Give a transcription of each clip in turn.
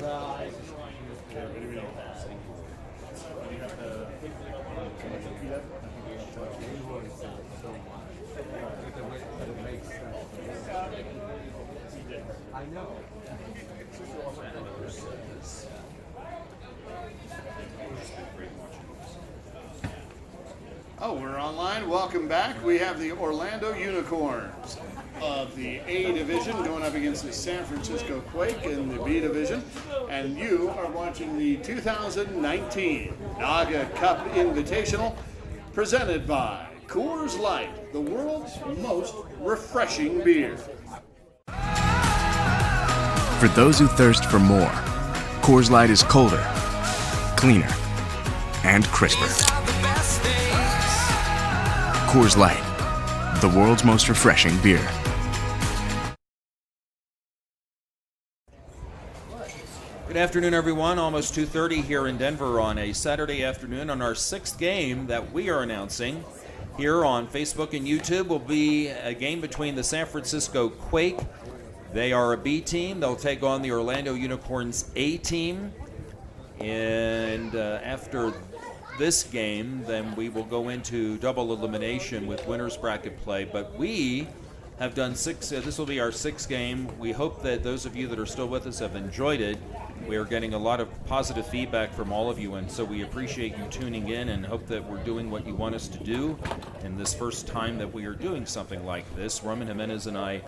I know. Oh, we're online. Welcome back. We have the Orlando Unicorns of the A Division going up against the San Francisco Quake in the B Division. And you are watching the 2019 Naga Cup Invitational presented by Coors Light, the world's most refreshing beer. For those who thirst for more, Coors Light is colder, cleaner, and crisper. Coors Light, the world's most refreshing beer. Good afternoon, everyone. Almost 2:30 here in Denver on a Saturday afternoon on our sixth game that we are announcing. Here on Facebook and YouTube will be a game between the San Francisco Quake. They are a B team. They'll take on the Orlando Unicorns A team. And after this game, then we will go into double elimination with winners bracket play. But we have done six. This will be our sixth game. We hope that those of you that are still with us have enjoyed it. We are getting a lot of positive feedback from all of you, and so we appreciate you tuning in and hope that we're doing what you want us to do. And this first time that we are doing something like this, Roman Jimenez and I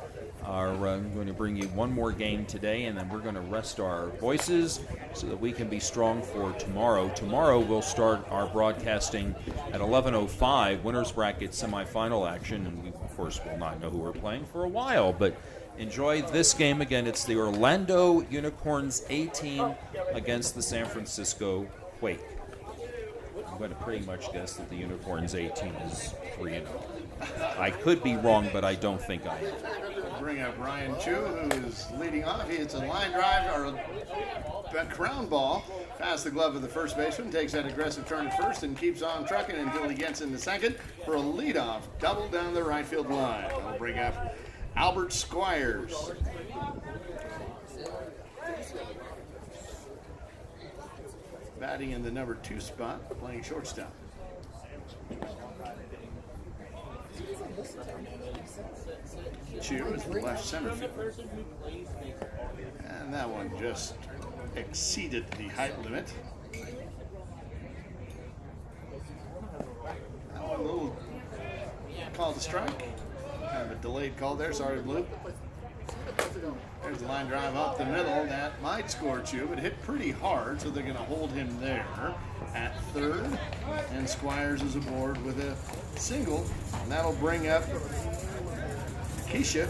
are going to bring you one more game today, and then we're going to rest our voices so that we can be strong for tomorrow. Tomorrow we'll start our broadcasting at 11:05, winners bracket semifinal action, and we, of course, will not know who we're playing for a while, but enjoy this game. Again, it's the Orlando Unicorns A team against the San Francisco Quake. I'm going to pretty much guess that the Unicorns A team is 3-0. I could be wrong, but I don't think I am. Bring up Ryan Chu, who is leading off. He hits a line drive or a ground ball past the glove of the first baseman, takes that aggressive turn at first and keeps on trucking until he gets into second for a leadoff double down the right field line. We'll bring up Albert Squires. Batting in the number 2 spot, playing shortstop. Chu is the left center fielder. And that one just exceeded the height limit. That one a little called a strike. Kind of a delayed call there. Sorry, Blue. There's the line drive up the middle. That might score Chu, but hit pretty hard, so they're going to hold him there at third. And Squires is aboard with a single, and that'll bring up Keisha.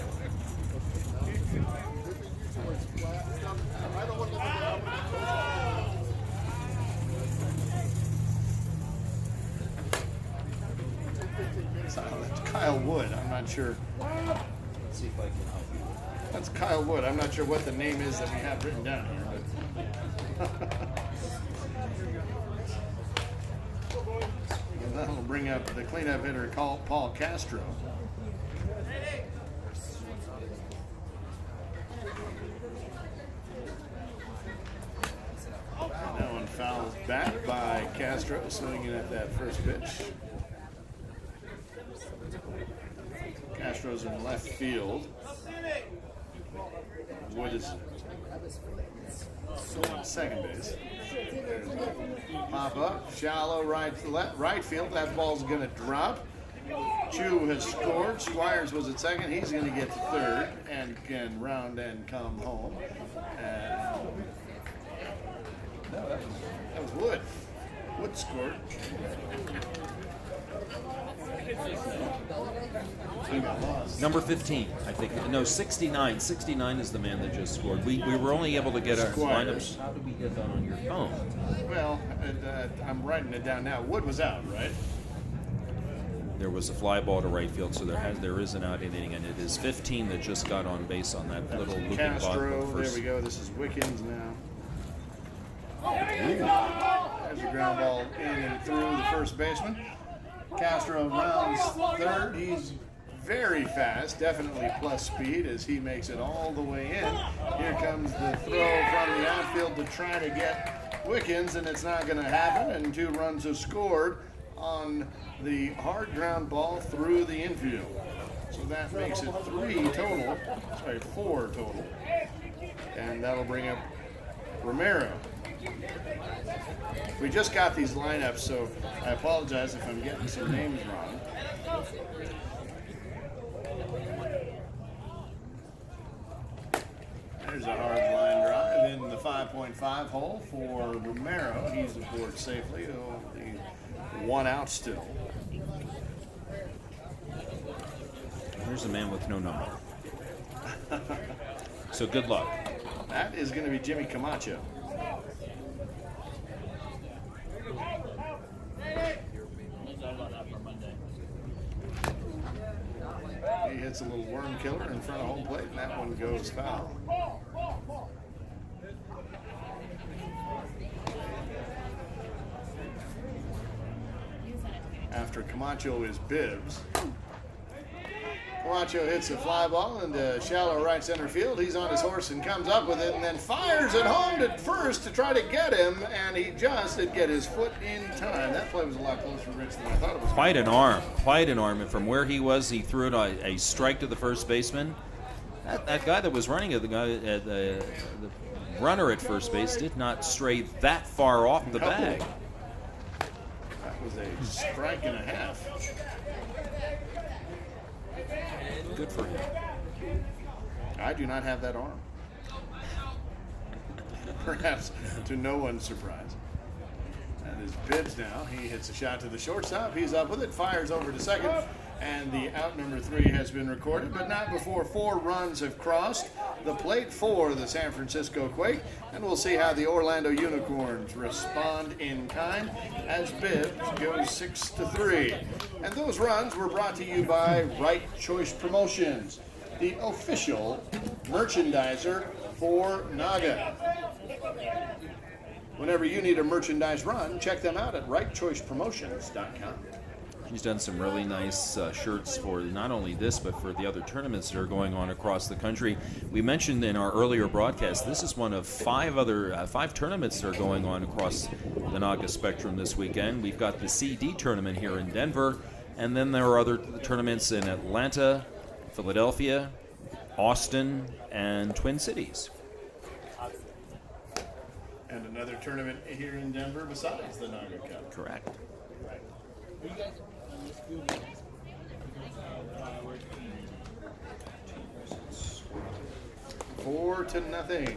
That's Kyle Wood. I'm not sure. Let's see if I can help you. That's Kyle Wood. I'm not sure what the name is that we have written down here. And that'll bring up the cleanup hitter, Paul Castro. That one fouls back by Castro, swinging at that first pitch. Castro's in left field. Wood is on second base. Pop up, shallow right field. That ball's going to drop. Chu has scored. Squires was at second. He's going to get to third and can round and come home. No, that was Wood. Wood scored. Number 15, I think. No, 69. 69 is the man that just scored. We were only able to get our lineups. How did we get that on your phone? Well, I'm writing it down now. Wood was out, right? There was a fly ball to right field, so there is an out inning, and it is 15 that just got on base on that little looping Castro, ball. there we go. This is Wickens now. There's a ground ball in and through the first baseman. Castro rounds third. He's very fast, definitely plus speed as he makes it all the way in. Here comes the throw from the outfield to try to get Wickens, and it's not going to happen, and 2 runs are scored on the hard ground ball through the infield. So that makes it 4 total. And that'll bring up Romero. We just got these lineups, so I apologize if I'm getting some names wrong. There's a hard line drive in the 5.5 hole for Romero. He's aboard safely. Oh, the 1 out still. Here's a man with no number. So good luck. That is going to be Jimmy Camacho. He hits a little worm killer in front of home plate, and that one goes foul. After Camacho is Bibbs. Camacho hits a fly ball into shallow right center field. He's on his horse and comes up with it and then fires it home at first to try to get him, and he just did get his foot in time. That play was a lot closer, Rich, than I thought it was. Quite an arm. And from where he was, he threw it a strike to the first baseman. That guy that was running it, the runner at first base, did not stray that far off the bag. That was a strike and a half. Good for him. I do not have that arm. Perhaps to no one's surprise. That is Bibbs now. He hits a shot to the shortstop. He's up with it, fires over to second, and the out number 3 has been recorded, but not before 4 runs have crossed the plate for the San Francisco Quake, and we'll see how the Orlando Unicorns respond in kind as Bibbs goes 6-3. And those runs were brought to you by Right Choice Promotions, the official merchandiser for Naga. Whenever you need a merchandise run, check them out at rightchoicepromotions.com. He's done some really nice shirts for not only this, but for the other tournaments that are going on across the country. We mentioned in our earlier broadcast, this is one of 5 tournaments that are going on across the Naga spectrum this weekend. We've got the CD tournament here in Denver, and then there are other tournaments in Atlanta, Philadelphia, Austin, and Twin Cities. And another tournament here in Denver besides the Naga Cup. Correct. Right. 4-0.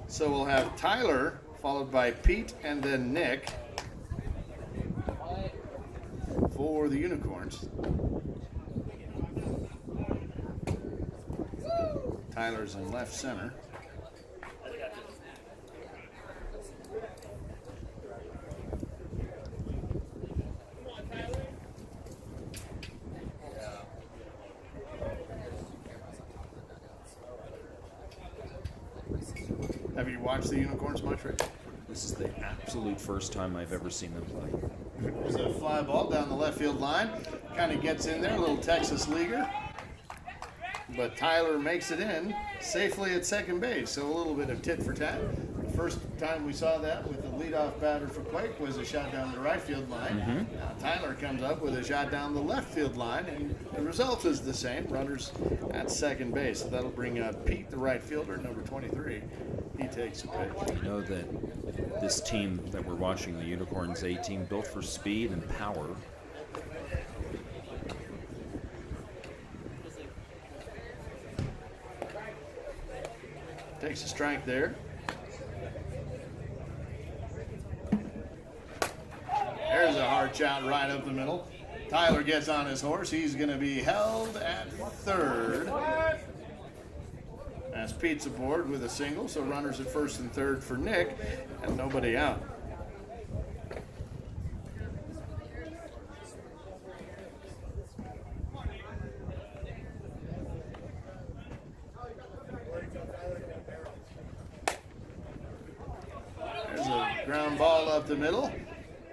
So we'll have Tyler, followed by Pete, and then Nick for the Unicorns. Tyler's in left center. Have you watched the Unicorns much, Rick? This is the absolute first time I've ever seen them play. There's a fly ball down the left field line. Kind of gets in there, a little Texas leaguer. But Tyler makes it in safely at second base, so a little bit of tit for tat. The first time we saw that with the leadoff batter for Quake was a shot down the right field line. Now Tyler comes up with a shot down the left field line, and the result is the same. Runners at second base. So that'll bring Pete, the right fielder, number 23. He takes a pitch. You know that this team that we're watching, the Unicorns A team, built for speed and power. Takes a strike there. There's a hard shot right up the middle. Tyler gets on his horse. He's going to be held at third. As Pete's aboard with a single, so runners at first and third for Nick, and nobody out. There's a ground ball up the middle.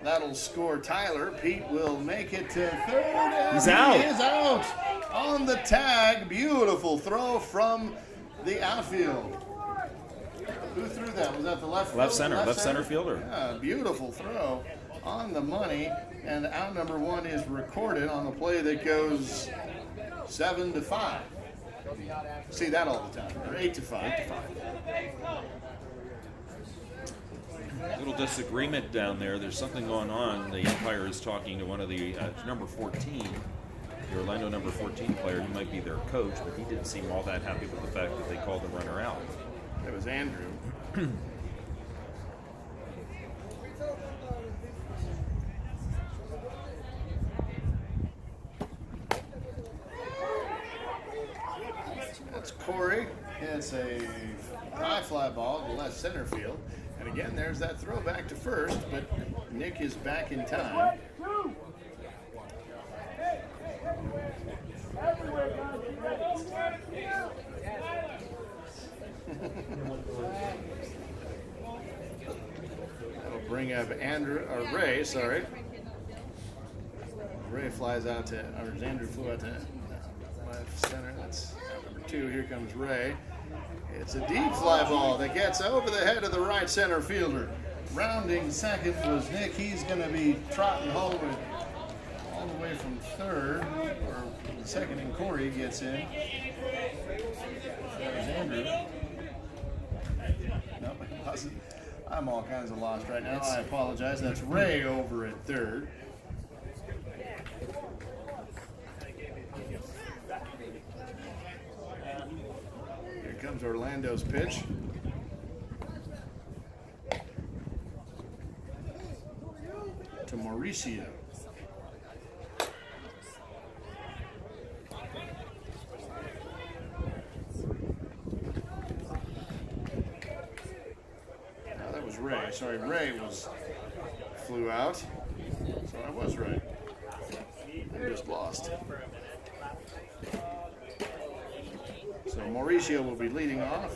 That'll score Tyler. Pete will make it to third. And He's out. He is out on the tag. Beautiful throw from the outfield. Who threw that? Was that the left fielder? Left center fielder. Yeah, beautiful throw on the money. And out number 1 is recorded on the play that goes 7-5. See that all the time. Or 8-5. Little disagreement down there. There's something going on. The umpire is talking to one of the number 14, the Orlando number 14 player. He might be their coach, but he didn't seem all that happy with the fact that they called the runner out. It was Andrew. That's Corey. It's a high fly ball to left center field. And again, there's that throw back to first, but Nick is back in time. That'll bring up Ray, sorry. Ray flies out to, or Andrew flew out to left center. That's number 2. Here comes Ray. It's a deep fly ball that gets over the head of the right center fielder. Rounding second was Nick. He's going to be trotting home all the way from third, or second, and Corey gets in. That was Andrew. No, it wasn't. I'm all kinds of lost right now. I apologize. That's Ray over at third. Here comes Orlando's pitch. To Mauricio. No, that was Ray. Sorry, Ray flew out. So I was right. I just lost. So Mauricio will be leading off.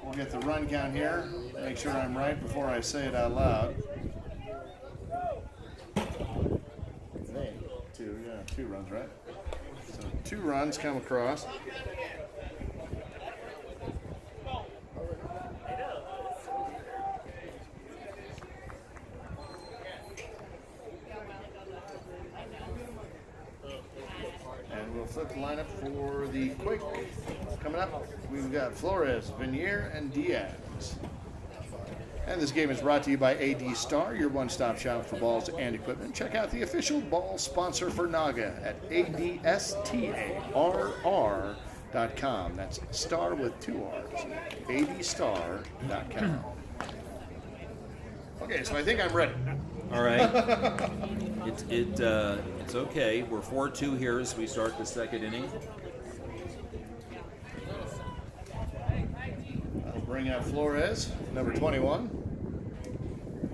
We'll get the run count here. Make sure I'm right before I say it out loud. 2 runs, right? So 2 runs come across. And we'll flip the lineup for the Quake. Coming up, we've got Flores, Venier, and Diaz. And this game is brought to you by AD Star, your one-stop shop for balls and equipment. Check out the official ball sponsor for Naga at adstarr.com. That's star with 2 R's. adstar.com. Okay, so I think I'm ready. All right. It's okay. We're 4-2 here as we start the second inning. I'll bring out Flores, number 21.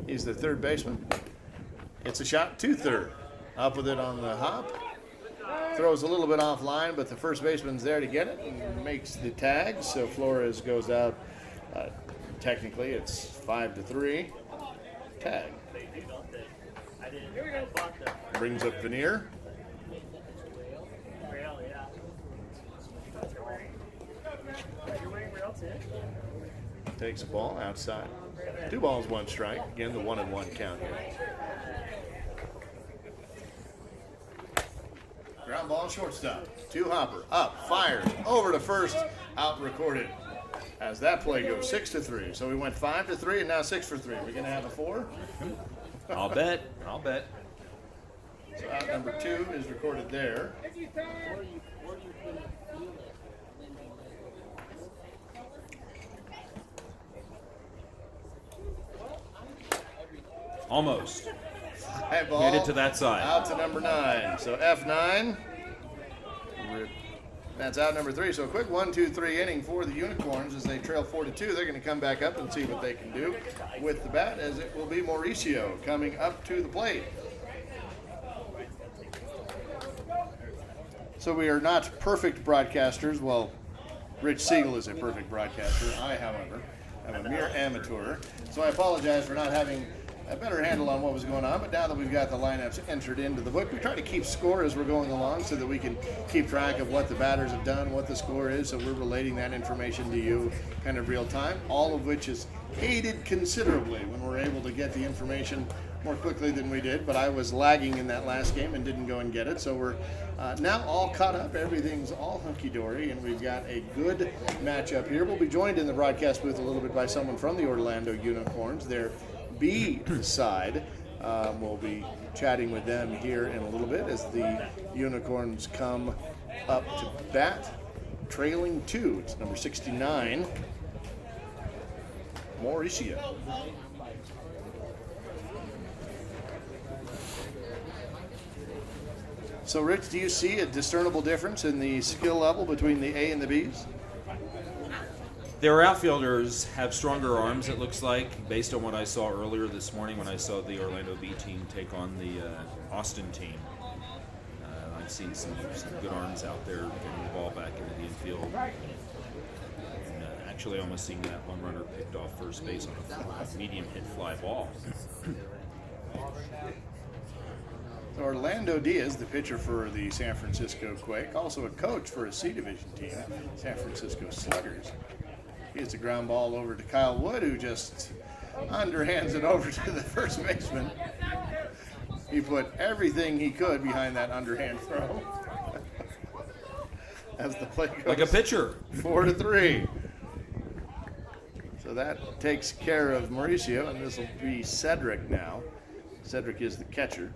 He's the third baseman. It's a shot to third. Up with it on the hop. Throws a little bit offline, but the first baseman's there to get it and makes the tag. So Flores goes out. Technically, it's 5-3. Tag. Brings up Venier. Takes a ball outside. 2 balls, 1 strike. Again, the 1-1 count here. Ground ball, shortstop. 2 hopper. Up, fired, over to first, out recorded. As that play goes 6-3. So we went 5-3 and now 6-3. We're going to have a 4? I'll bet. So out number 2 is recorded there. Almost. High ball. Made it to that side. Out to number 9. So F9. That's out number 3. So a quick 1-2-3 inning for the Unicorns as they trail 4-2. They're going to come back up and see what they can do with the bat, as it will be Mauricio coming up to the plate. So we are not perfect broadcasters. Well, Rich Siegel is a perfect broadcaster. I, however, am a mere amateur. So I apologize for not having a better handle on what was going on, but now that we've got the lineups entered into the book, we try to keep score as we're going along so that we can keep track of what the batters have done, what the score is, so we're relating that information to you kind of real time, all of which is aided considerably when we're able to get the information more quickly than we did, but I was lagging in that last game and didn't go and get it, so we're now all caught up. Everything's all hunky-dory, and we've got a good matchup here. We'll be joined in the broadcast booth a little bit by someone from the Orlando Unicorns, their B side. We'll be chatting with them here in a little bit as the Unicorns come up to bat, trailing 2. It's number 69, Mauricio. So, Rich, do you see a discernible difference in the skill level between the A and the Bs? Their outfielders have stronger arms, it looks like, based on what I saw earlier this morning when I saw the Orlando B team take on the Austin team. I've seen some good arms out there getting the ball back into the infield. And, actually almost seeing that one runner picked off first base on a medium hit fly ball. Orlando Diaz, the pitcher for the San Francisco Quake, also a coach for a C Division team, San Francisco Sluggers. He hits a ground ball over to Kyle Wood, who just underhands it over to the first baseman. He put everything he could behind that underhand throw. As the play goes like a pitcher. 4-3. So that takes care of Mauricio, and this will be Cedric now. Cedric is the catcher.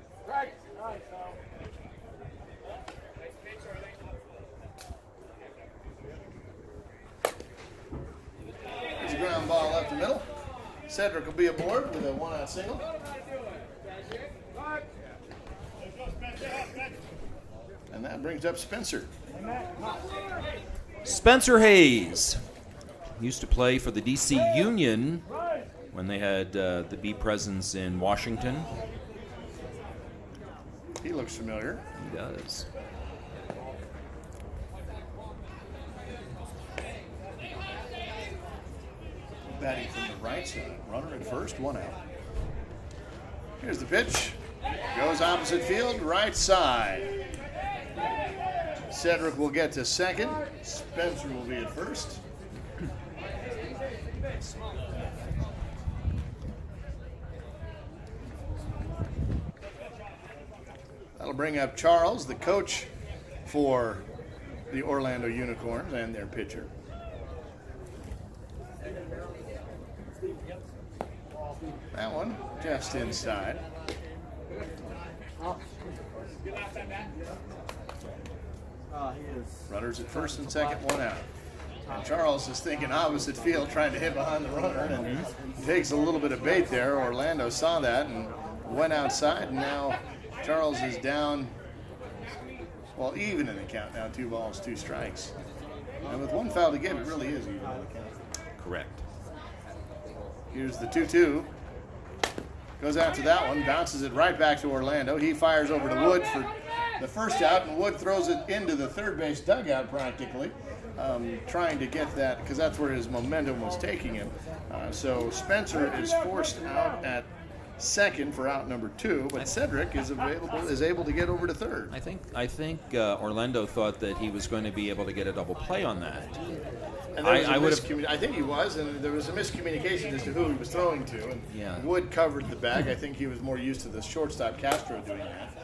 There's a ground ball up the middle. Cedric will be aboard with a 1-out single. And that brings up Spencer. Spencer Hayes used to play for the DC Union when they had the B presence in Washington. He looks familiar. He does. Batting from the right side. Runner at first, 1 out. Here's the pitch. Goes opposite field, right side. Cedric will get to second. Spencer will be at first. That'll bring up Charles, the coach for the Orlando Unicorns and their pitcher. That one just inside. Runners at first and second, 1 out. And Charles is thinking opposite field, trying to hit behind the runner, and takes a little bit of bait there. Orlando saw that and went outside, and now Charles is down, well, even in the count now, 2 balls, 2 strikes. And with 1 foul to give, it really is even in the count. Correct. Here's the 2-2. Goes out to that one, bounces it right back to Orlando. He fires over to Wood for the first out, and Wood throws it into the third base dugout practically, trying to get that, because that's where his momentum was taking him. So Spencer is forced out at second for out number 2, but Cedric is able to get over to third. I think Orlando thought that he was going to be able to get a double play on that. And there was I think he was, and there was a miscommunication as to who he was throwing to. And yeah. Wood covered the bag. I think he was more used to the shortstop Castro doing that.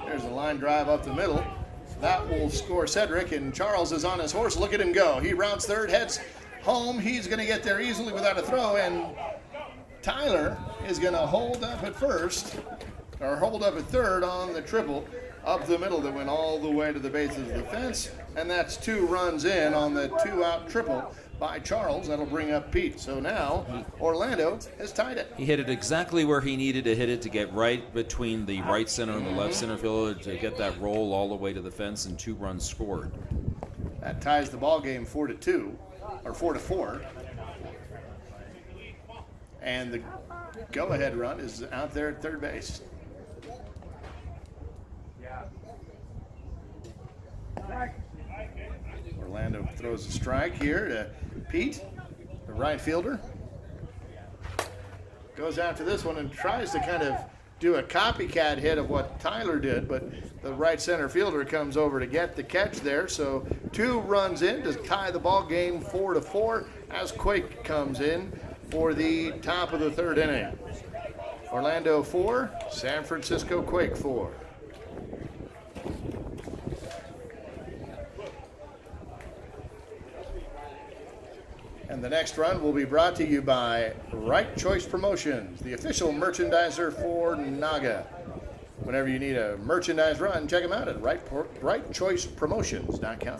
There's a line drive up the middle. That will score Cedric, and Charles is on his horse. Look at him go. He rounds third, heads home. He's going to get there easily without a throw, and Tyler is going to hold up at first, or hold up at third on the triple up the middle that went all the way to the base of the fence, and that's 2 runs in on the 2-out triple by Charles. That'll bring up Pete. So now Orlando has tied it. He hit it exactly where he needed to hit it to get right between the right center and the left center fielder to get that roll all the way to the fence, and 2 runs scored. That ties the ball game 4-2, or 4-4. And the go-ahead run is out there at third base. Orlando throws a strike here to Pete, the right fielder. Goes after this one and tries to kind of do a copycat hit of what Tyler did, but the right center fielder comes over to get the catch there. So 2 runs in to tie the ball game 4-4 as Quake comes in for the top of the 3rd inning. Orlando 4, San Francisco Quake 4. And the next run will be brought to you by Right Choice Promotions, the official merchandiser for Naga. Whenever you need a merchandise run, check them out at rightchoicepromotions.com.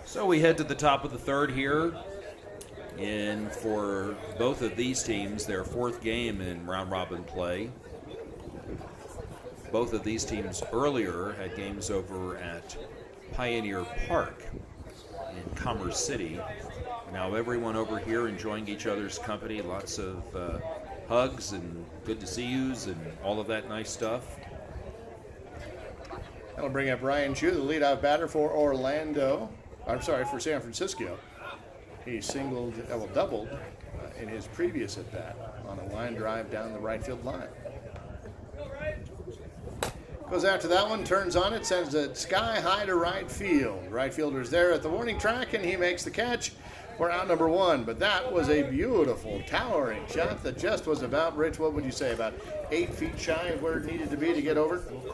So we head to the top of the 3rd here. And for both of these teams, their 4th game in round robin play. Both of these teams earlier had games over at Pioneer Park in Commerce City. Now everyone over here enjoying each other's company, lots of hugs and good to see yous and all of that nice stuff. That'll bring up Ryan Chu, the leadoff batter for for San Francisco. He doubled in his previous at bat on a line drive down the right field line. Goes after that one, turns on it, sends it sky high to right field. Right fielder's there at the warning track, and he makes the catch for out number 1. But that was a beautiful, towering shot that just was about, Rich, what would you say, about 8 feet shy of where it needed to be to get over? We'll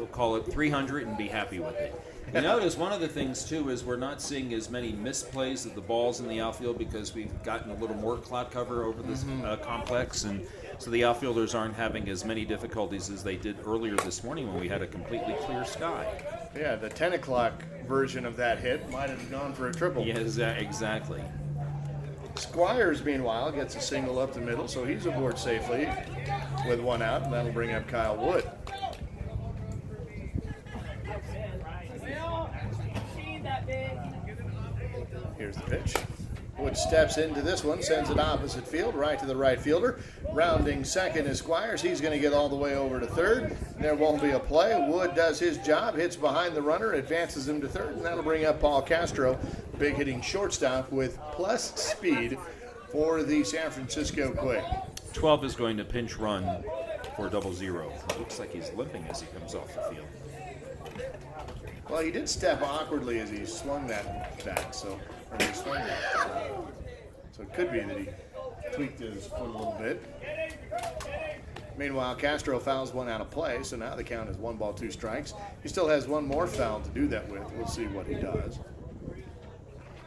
call it 300 and be happy with it. You notice one of the things, too, is we're not seeing as many misplays of the balls in the outfield because we've gotten a little more cloud cover over this complex, and so the outfielders aren't having as many difficulties as they did earlier this morning when we had a completely clear sky. Yeah, the 10 o'clock version of that hit might have gone for a triple. Yes, exactly. Squires, meanwhile, gets a single up the middle, so he's aboard safely with 1 out, and that'll bring up Kyle Wood. Here's the pitch. Wood steps into this one, sends it opposite field, right to the right fielder. Rounding second is Squires. He's going to get all the way over to 3rd. There won't be a play. Wood does his job, hits behind the runner, advances him to 3rd, and that'll bring up Paul Castro, big hitting shortstop with plus speed for the San Francisco Quake. 12 is going to pinch run for 0-0. It looks like he's limping as he comes off the field. Well, he did step awkwardly as he swung that bat, so it could be that he tweaked his foot a little bit. Meanwhile, Castro fouls 1 out of play, so now the count is 1 ball, 2 strikes. He still has 1 more foul to do that with. We'll see what he does.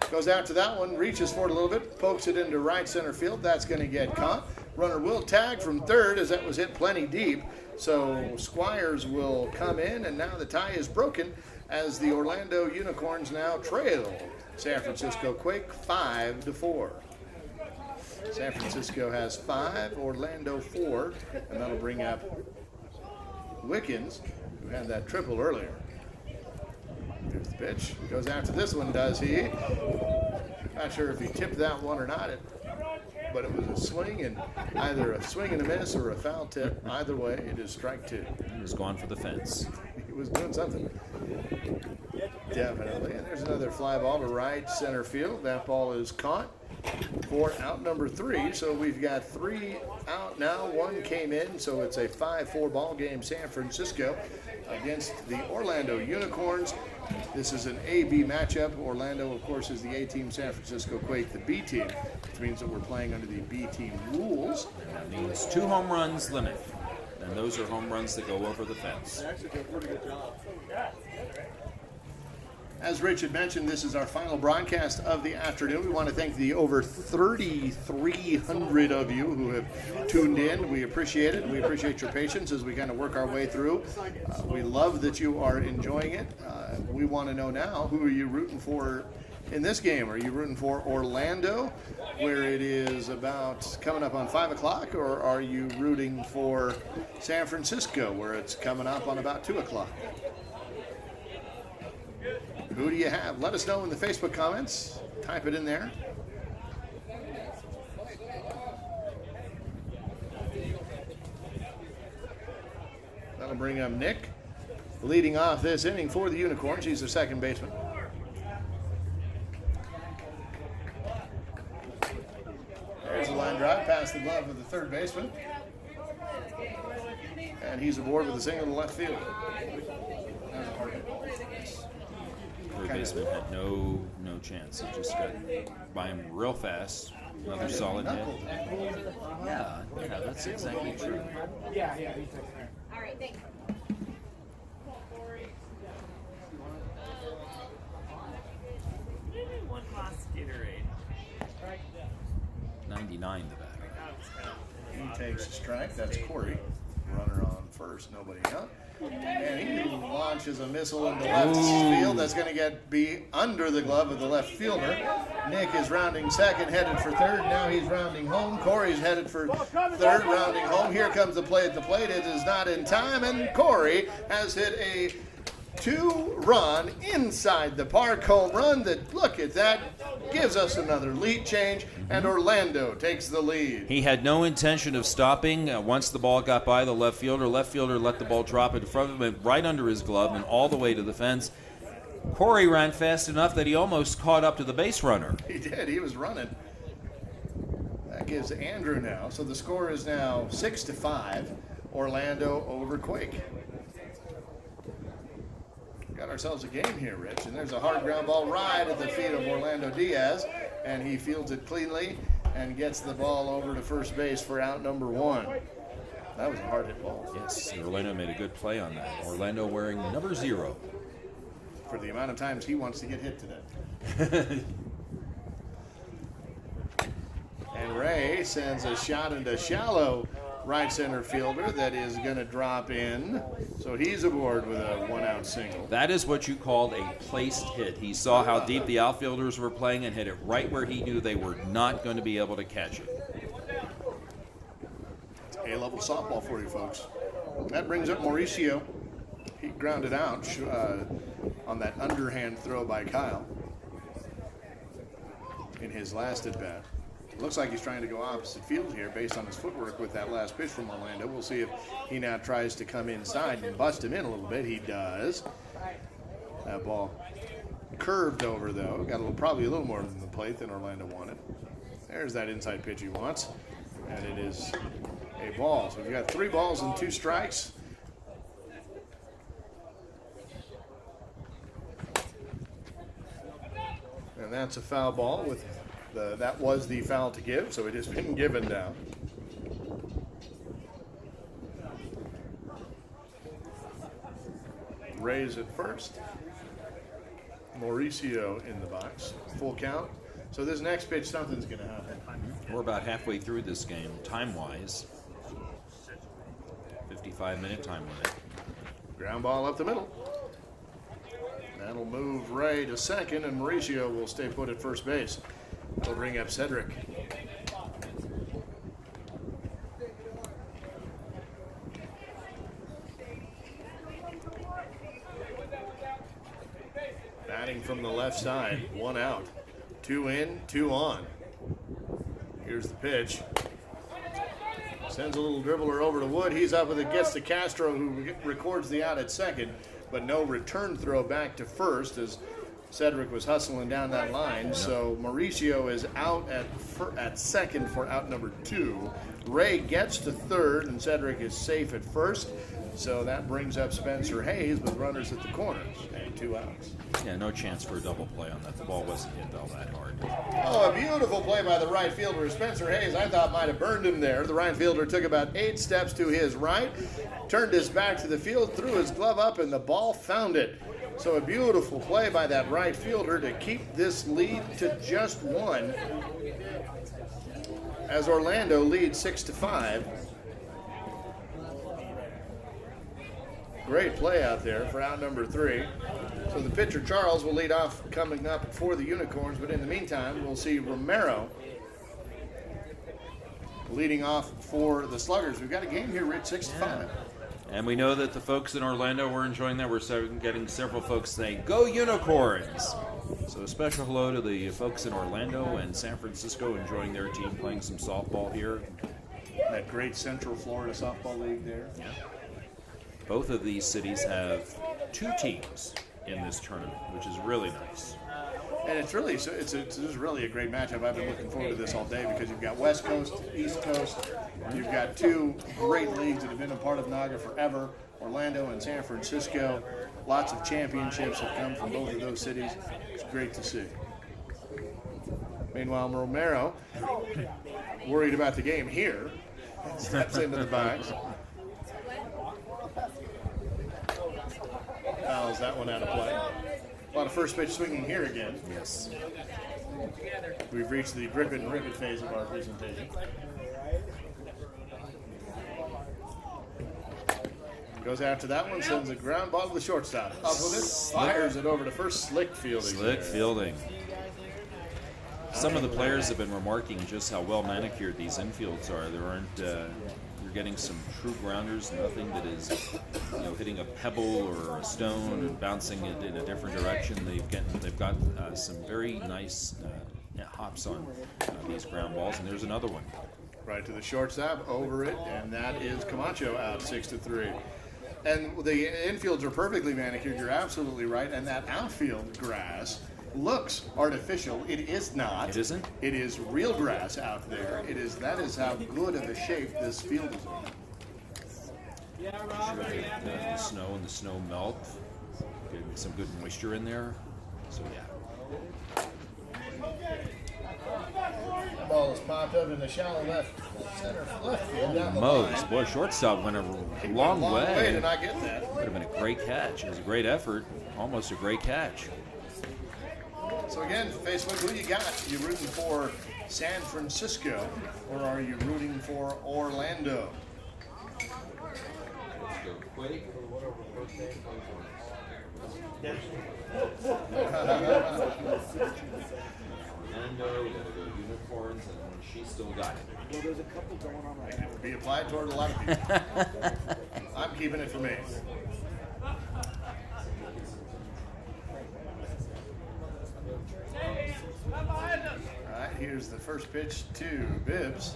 Goes out to that one, reaches for it a little bit, pokes it into right center field. That's going to get caught. Runner will tag from 3rd as that was hit plenty deep. So Squires will come in, and now the tie is broken as the Orlando Unicorns now trail San Francisco Quake 5-4. San Francisco has 5, Orlando 4, and that'll bring up Wickens, who had that triple earlier. Here's the pitch. Goes after this one, does he? Not sure if he tipped that one or not, but it was a swing, and either a swing and a miss or a foul tip. Either way, it is strike 2. He was gone for the fence. He was doing something. Definitely. And there's another fly ball to right center field. That ball is caught for out number 3. So we've got 3 out now. 1 came in, so it's a 5-4 ball game. San Francisco against the Orlando Unicorns. This is an A-B matchup. Orlando, of course, is the A team. San Francisco Quake, the B team, which means that we're playing under the B team rules. That means 2 home runs limit, and those are home runs that go over the fence. As Rich had mentioned, this is our final broadcast of the afternoon. We want to thank the over 3,300 of you who have tuned in. We appreciate it. We appreciate your patience as we kind of work our way through. We love that you are enjoying it. We want to know now, who are you rooting for in this game? Are you rooting for Orlando, where it is about coming up on 5 o'clock, or are you rooting for San Francisco, where it's coming up on about 2 o'clock? Who do you have? Let us know in the Facebook comments. Type it in there. That'll bring up Nick, leading off this inning for the Unicorns. He's the second baseman. glove of the third baseman. And he's aboard with a single to left field. That was a hard hit ball. Third baseman had no chance. He just got by him real fast. Another solid hit. Yeah, that's exactly true. All right, thanks. One last Gatorade. 99 the batter. He takes a strike. That's Corey. Runner on first. Nobody out. And he launches a missile into left field that's going to be under the glove of the left fielder. Nick is rounding second, headed for third. Now he's rounding home. Corey's headed for third, rounding home. Here comes the play at the plate. It is not in time, and Corey has hit a 2-run inside the park home run that, look at that, gives us another lead change, and Orlando takes the lead. He had no intention of stopping. Once the ball got by the left fielder let the ball drop in front of him, right under his glove and all the way to the fence. Corey ran fast enough that he almost caught up to the base runner. He did. He was running. That gives Andrew now. So the score is now 6-5. Orlando over Quake. Got ourselves a game here, Rich. And there's a hard ground ball right at the feet of Orlando Diaz. And he fields it cleanly and gets the ball over to first base for out number 1. That was a hard hit ball. Yes, Orlando made a good play on that. Orlando wearing number 0. For the amount of times he wants to get hit today. And Ray sends a shot into shallow right center fielder that is going to drop in. So he's aboard with a 1-out single. That is what you called a placed hit. He saw how deep the outfielders were playing and hit it right where he knew they were not going to be able to catch it. It's A-level softball for you folks. That brings up Mauricio. He grounded out on that underhand throw by Kyle in his last at-bat. Looks like he's trying to go opposite field here based on his footwork with that last pitch from Orlando. We'll see if he now tries to come inside and bust him in a little bit. He does. That ball curved over, though. Got probably a little more than the plate than Orlando wanted. There's that inside pitch he wants. And it is a ball. So we've got 3 balls and 2 strikes. And that's a foul ball with that was the foul to give, so it has been given now. Rays at first. Mauricio in the box. Full count. So this next pitch, something's going to happen. We're about halfway through this game, time-wise. 55-minute time limit. Ground ball up the middle. That'll move Ray to second, and Mauricio will stay put at first base. They'll bring up Cedric. Batting from the left side, 1 out. 2 in, 2 on. Here's the pitch. Sends a little dribbler over to Wood. He's up with it, gets to Castro, who records the out at second, but no return throw back to first as Cedric was hustling down that line. So Mauricio is out at second for out number 2. Ray gets to third, and Cedric is safe at first. So that brings up Spencer Hayes with runners at the corners and 2 outs. Yeah, no chance for a double play on that. The ball wasn't hit all that hard. Oh, a beautiful play by the right fielder. Spencer Hayes, I thought, might have burned him there. The right fielder took about 8 steps to his right, turned his back to the field, threw his glove up, and the ball found it. So a beautiful play by that right fielder to keep this lead to just 1 as Orlando leads 6-5. Great play out there for out number 3. So the pitcher, Charles, will lead off coming up for the Unicorns, but in the meantime, we'll see Romero leading off for the Sluggers. We've got a game here, Rich, 6-5. And we know that the folks in Orlando were enjoying that. We're getting several folks saying, "Go Unicorns!" So a special hello to the folks in Orlando and San Francisco enjoying their team playing some softball here. That great Central Florida softball league there. Yeah. Both of these cities have 2 teams in this tournament, which is really nice. And it's really it's really a great matchup. I've been looking forward to this all day because you've got West Coast, East Coast. You've got two great leagues that have been a part of NAGA forever, Orlando and San Francisco. Lots of championships have come from both of those cities. It's great to see. Meanwhile, Romero, worried about the game here, steps into the box. Fouls that one out of play. A lot of first pitch swinging here again. Yes. We've reached the grip and rivet phase of our presentation. Goes after that one, sends a ground ball to the shortstop. Up with it, fires it over to first. Slick fielding. Slick fielding. Some of the players have been remarking just how well manicured these infields are. There aren't, you're getting some true grounders, nothing that is, hitting a pebble or a stone and bouncing it in a different direction. They've got some very nice hops on these ground balls, and there's another one. Right to the shortstop, over it, and that is Camacho out 6-3. And the infields are perfectly manicured. You're absolutely right. And that outfield grass looks artificial. It is not. It isn't? It is real grass out there. That is how good of a shape this field is in. The snow and the snow melt, getting some good moisture in there. So yeah. The ball is popped up in the shallow left field down the Mose, line. boy, shortstop went a long way. to not get that. Would have been a great catch. It was a great effort, almost a great catch. So again, Facebook, who you got? You rooting for San Francisco, or are you rooting for Orlando? Quake. Orlando, we gotta go unicorns, and she still got it. There's a couple going on right now. It will be applied toward a lot of people. I'm keeping it for me. All right, here's the first pitch to Bibbs.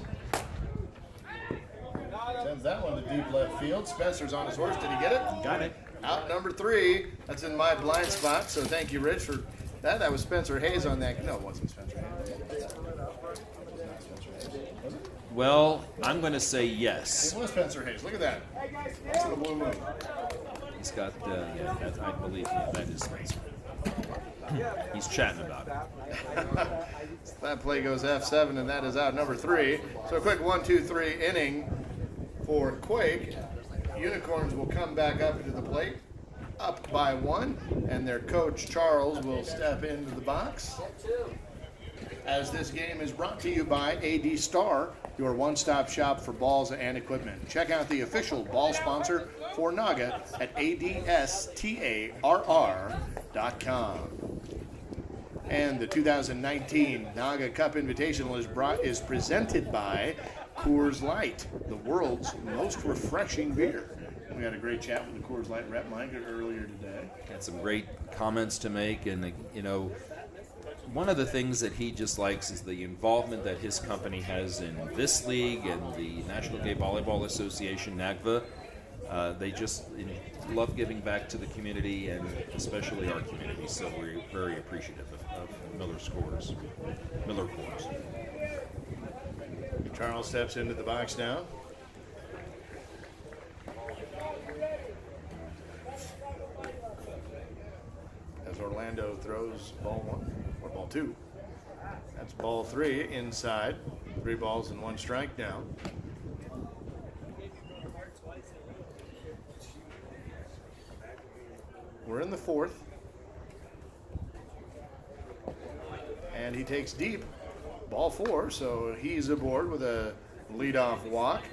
Sends that one to deep left field. Spencer's on his horse. Did he get it? Got it. Out number 3. That's in my blind spot, so thank you, Rich, for that. That was Spencer Hayes on that. No, it wasn't Spencer Hayes. It was not Spencer Hayes. Was it? Well, I'm going to say yes. It was Spencer Hayes. Look at that. That's the blue moon. He's got, I believe that is Spencer. He's chatting about it. That play goes F7, and that is out number 3. So a quick 1-2-3 inning for Quake. Unicorns will come back up into the plate, up by 1, and their coach Charles will step into the box. As this game is brought to you by AD Star, your one-stop shop for balls and equipment. Check out the official ball sponsor for NAGA at adstarr.com. And the 2019 NAGA Cup Invitational is presented by Coors Light, the world's most refreshing beer. We had a great chat with the Coors Light rep Mike earlier today. Had some great comments to make, and one of the things that he just likes is the involvement that his company has in this league and the National Gay Volleyball Association, NAGVA. They just love giving back to the community and especially our community, so we're very appreciative of Miller Coors. Charles steps into the box now. As Orlando throws ball 1 or ball 2. That's ball 3 inside. 3 balls and 1 strike now. We're in the 4th. And he takes deep. Ball 4, so he's aboard with a leadoff walk.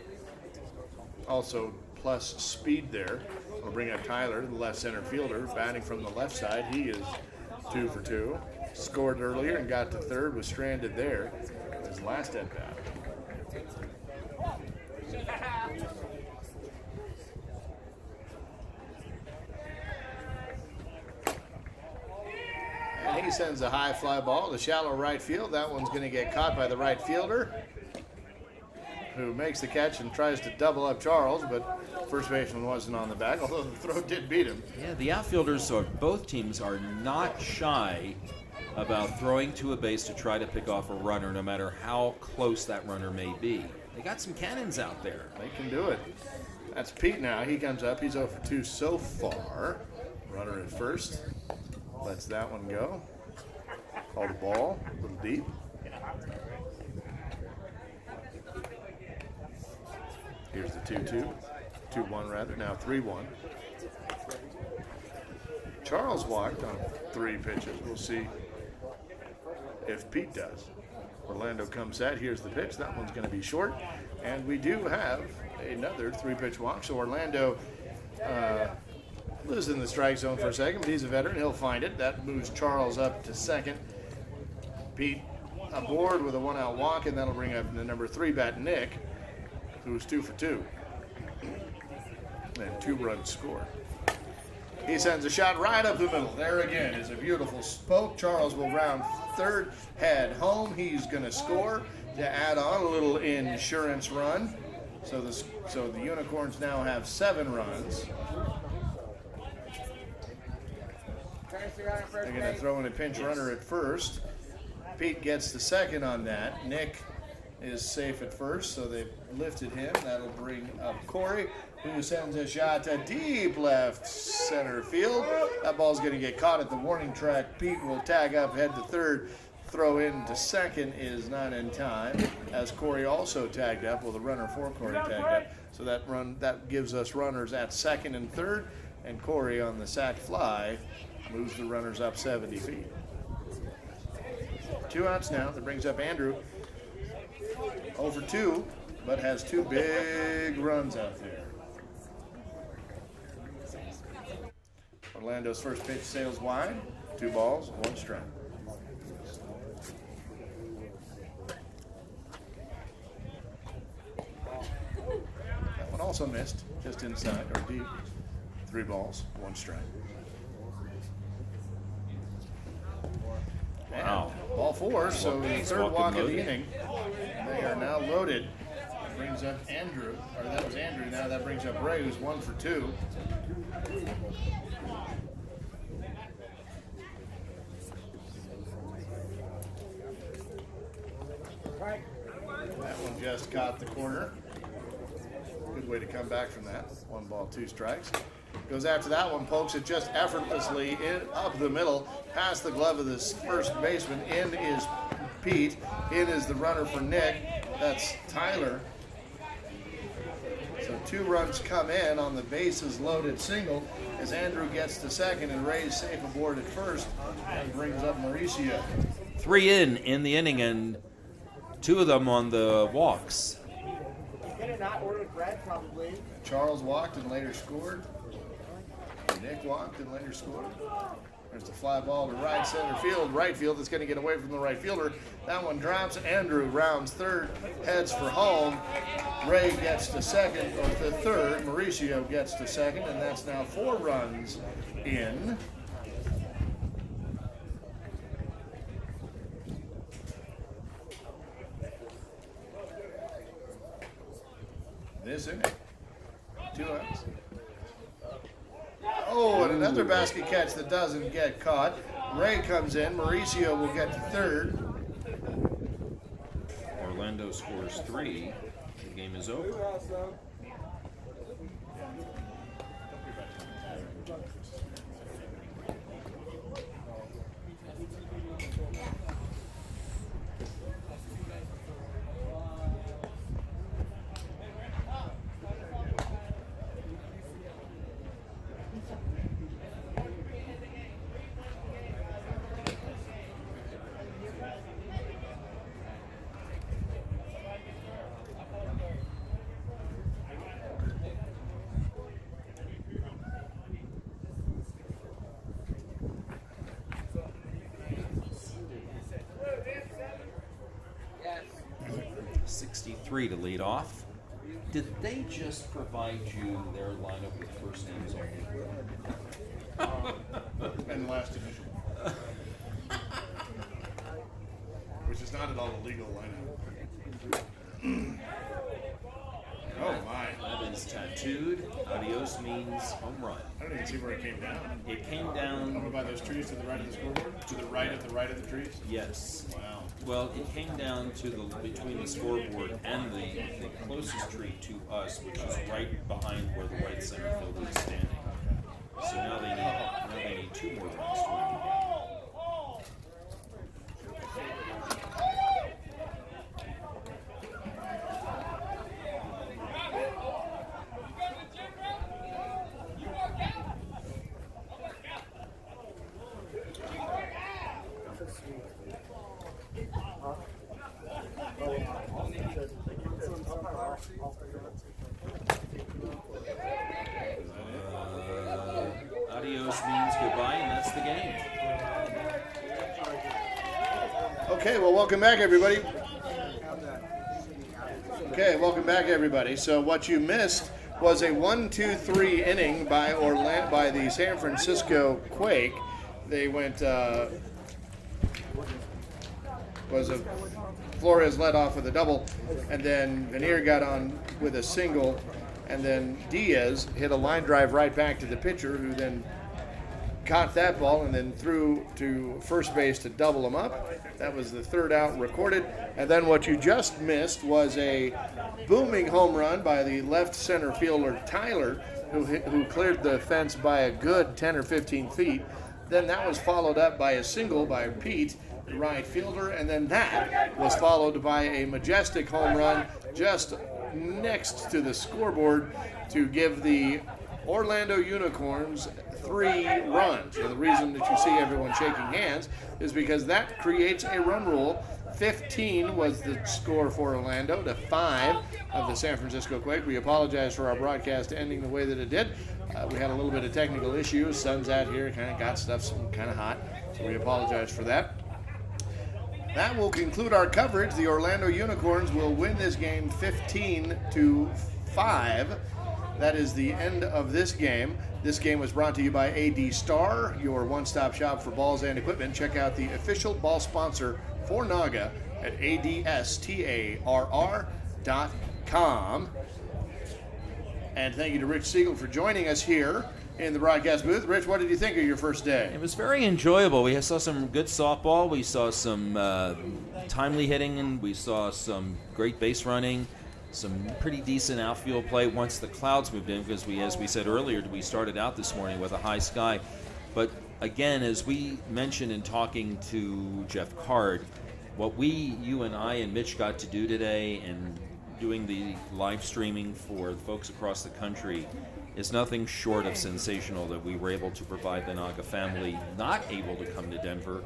Also plus speed there. We'll bring up Tyler, the left center fielder, batting from the left side. He is 2 for 2. Scored earlier and got to 3rd, was stranded there. His last at bat. And he sends a high fly ball to shallow right field. That one's going to get caught by the right fielder, who makes the catch and tries to double up Charles, but first baseman wasn't on the back, although the throw did beat him. Yeah, the outfielders of both teams are not shy about throwing to a base to try to pick off a runner, no matter how close that runner may be. They got some cannons out there. They can do it. That's Pete now. He comes up. He's 0 for 2 so far. Runner at first. Lets that one go. Called a ball. A little deep. Here's the 2-2. 2-1 rather. Now 3-1. Charles walked on 3 pitches. We'll see if Pete does. Orlando comes set. Here's the pitch. That one's going to be short. And we do have another 3-pitch walk. So Orlando losing the strike zone for a second, but he's a veteran. He'll find it. That moves Charles up to second. Pete aboard with a 1-out walk, and that'll bring up the number 3 bat, Nick, who's 2 for 2. And 2 runs scored. He sends a shot right up the middle. There again is a beautiful poke. Charles will round third, head home. He's going to score to add on a little insurance run. So the Unicorns now have 7 runs. They're going to throw in a pinch runner at first. Pete gets the second on that. Nick is safe at first, so they've lifted him. That'll bring up Corey, who sends a shot to deep left center field. That ball's going to get caught at the warning track. Pete will tag up, head to third. Throw in to second is not in time, as Corey also tagged up. Well, the runner for Corey tagged up. So that gives us runners at second and third, and Corey on the sac fly moves the runners up 70 feet. 2 outs now. That brings up Andrew. 0 for 2, but has 2 big runs out there. Orlando's first pitch sails wide. 2 balls, 1 strike. That one also missed, just inside or deep. 3 balls, 1 strike. Wow. Ball 4, so the third walk of the inning. They are now loaded. That brings up Andrew, or that was Andrew. Now that brings up Ray, who's 1 for 2. That one just caught the corner. Good way to come back from that. 1 ball, 2 strikes. Goes after that one, pokes it just effortlessly up the middle, past the glove of this first baseman. In is Pete. In is the runner for Nick. That's Tyler. So 2 runs come in on the bases loaded single as Andrew gets to second and Ray's safe aboard at first and brings up Mauricio. 3 in the inning, and 2 of them on the walks. Get it not ordered bread, probably. Charles walked and later scored. Nick walked and later scored. There's the fly ball to right center field. Right field is going to get away from the right fielder. That one drops. Andrew rounds third, heads for home. Ray gets to second, or to third. Mauricio gets to second, and that's now 4 runs in. This inning. 2 outs. Oh, and another basket catch that doesn't get caught. Ray comes in. Mauricio will get to third. Orlando scores 3. The game is over. To lead off. Did they just provide you their lineup with first names only? And the last division. Which is not at all a legal lineup. Oh my. That is technical. attitude. Adios means home run. I don't even see where it came down. It came down. Over by those trees to the right of the scoreboard? To the right of the trees? Yes. Wow. Well, it came down to between the scoreboard and the closest tree to us, which is right behind where the right center fielder is standing. So now they need 2 more runs to win the game. Adios means goodbye, and that's the game. Okay, well, welcome back, everybody. Okay, welcome back, everybody. So what you missed was a 1-2-3 inning by the San Francisco Quake. They went Flores led off with a double, and then Veneer got on with a single, and then Diaz hit a line drive right back to the pitcher, who then caught that ball and then threw to first base to double him up. That was the 3rd out recorded. And then what you just missed was a booming home run by the left center fielder Tyler, who cleared the fence by a good 10 or 15 feet. Then that was followed up by a single by Pete, the right fielder, and then that was followed by a majestic home run just next to the scoreboard to give the Orlando Unicorns 3 runs. And the reason that you see everyone shaking hands is because that creates a run rule. 15 was the score for Orlando to 5 of the San Francisco Quake. We apologize for our broadcast ending the way that it did. We had a little bit of technical issues. Sun's out here, kind of got stuff kind of hot, so we apologize for that. That will conclude our coverage. The Orlando Unicorns will win this game 15-5. That is the end of this game. This game was brought to you by AD Star, your one-stop shop for balls and equipment. Check out the official ball sponsor for Naga at adstarr.com. And thank you to Rich Siegel for joining us here in the broadcast booth. Rich, what did you think of your first day? It was very enjoyable. We saw some good softball. We saw some timely hitting, and we saw some great base running, some pretty decent outfield play once the clouds moved in, because as we said earlier, we started out this morning with a high sky. But again, as we mentioned in talking to Jeff Card, what you and I and Mitch got to do today and doing the live streaming for the folks across the country is nothing short of sensational, that we were able to provide the Naga family not able to come to Denver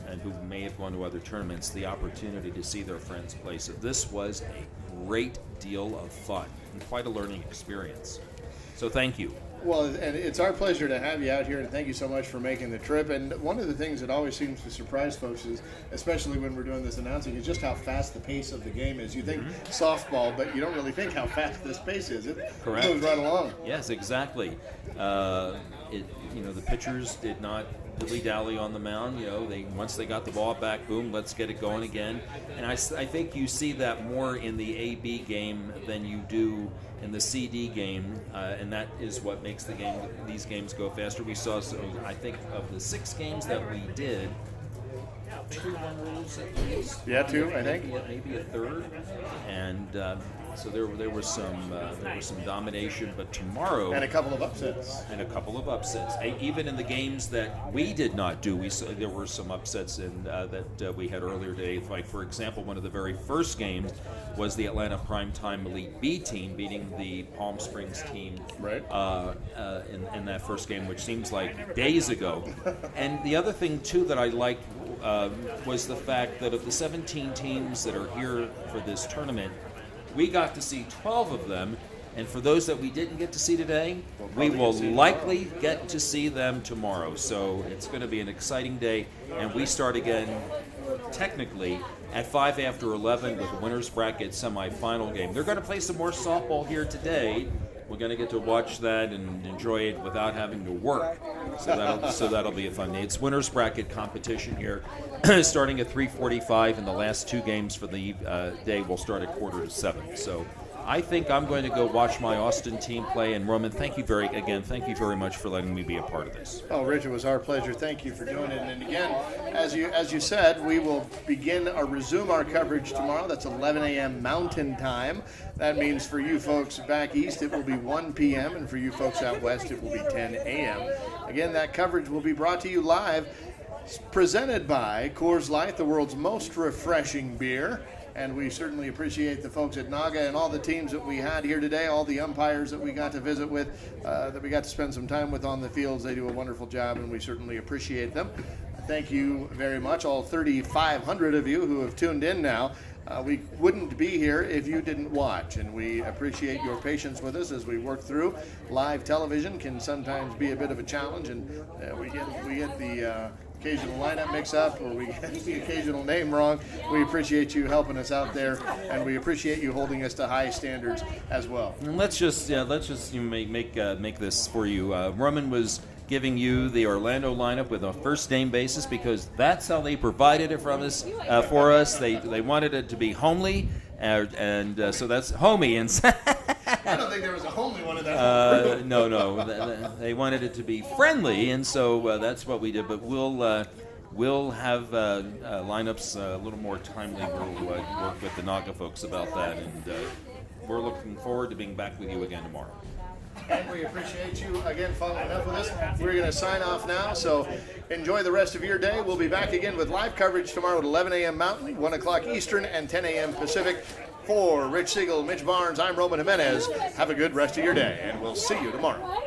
and who may have gone to other tournaments the opportunity to see their friends play. So this was a great deal of fun and quite a learning experience. So thank you. Well, and it's our pleasure to have you out here, and thank you so much for making the trip. And one of the things that always seems to surprise folks is, especially when we're doing this announcing, is just how fast the pace of the game is. You think softball, but you don't really think how fast this pace is. It Correct. Goes right along. Yes, exactly. The pitchers did not dilly-dally on the mound. Once they got the ball back, boom, let's get it going again. And I think you see that more in the AB game than you do in the CD game, and that is what makes these games go faster. We saw, I think, of the 6 games that we did, 2 run rules at least. Yeah, 2, I think. Maybe a third, and so there was some domination. But tomorrow, and a couple of upsets. Even in the games that we did not do, there were some upsets that we had earlier today. Like, for example, one of the very first games was the Atlanta Primetime Elite B team beating the Palm Springs team, right? In that first game, which seems like days ago. And the other thing too that I liked was the fact that of the 17 teams that are here for this tournament, we got to see 12 of them. And for those that we didn't get to see today, we will likely get to see them tomorrow. So it's going to be an exciting day, and we start again technically at 5 after 11 with the winner's bracket semifinal game. They're going to play some more softball here today. We're going to get to watch that and enjoy it without having to work. So that'll be a fun day. It's winner's bracket competition here, starting at 3:45, and the last 2 games for the day will start at 6:45. So I think I'm going to go watch my Austin team play. And Roman, thank you very much for letting me be a part of this. Oh, Rich, it was our pleasure. Thank you for doing it. And again, as you said, we will resume our coverage tomorrow. That's 11 a.m. Mountain Time. That means for you folks back east, it will be 1 p.m. and for you folks out west, it will be 10 a.m. Again, that coverage will be brought to you live, presented by Coors Light, the world's most refreshing beer. And we certainly appreciate the folks at Naga and all the teams that we had here today, all the umpires that we got to visit with, that we got to spend some time with on the fields. They do a wonderful job, and we certainly appreciate them. Thank you very much, all 3,500 of you who have tuned in now. We wouldn't be here if you didn't watch, and we appreciate your patience with us as we work through. Live television can sometimes be a bit of a challenge, and we get the occasional lineup mix-up, or we get the occasional name wrong. We appreciate you helping us out there, and we appreciate you holding us to high standards as well. And let's just make this for you. Roman was giving you the Orlando lineup with a first name basis because that's how they provided it for us. They wanted it to be homely, and so that's homey. And I don't think there was a homely one of that. No. They wanted it to be friendly, and so that's what we did. But we'll have lineups a little more timely. We'll work with the Naga folks about that, and we're looking forward to being back with you again tomorrow. And we appreciate you again following up with us. We're going to sign off now, so enjoy the rest of your day. We'll be back again with live coverage tomorrow at 11 a.m. Mountain, 1 o'clock Eastern, and 10 a.m. Pacific. For Rich Siegel, Mitch Barnes, I'm Roman Jimenez. Have a good rest of your day, and we'll see you tomorrow.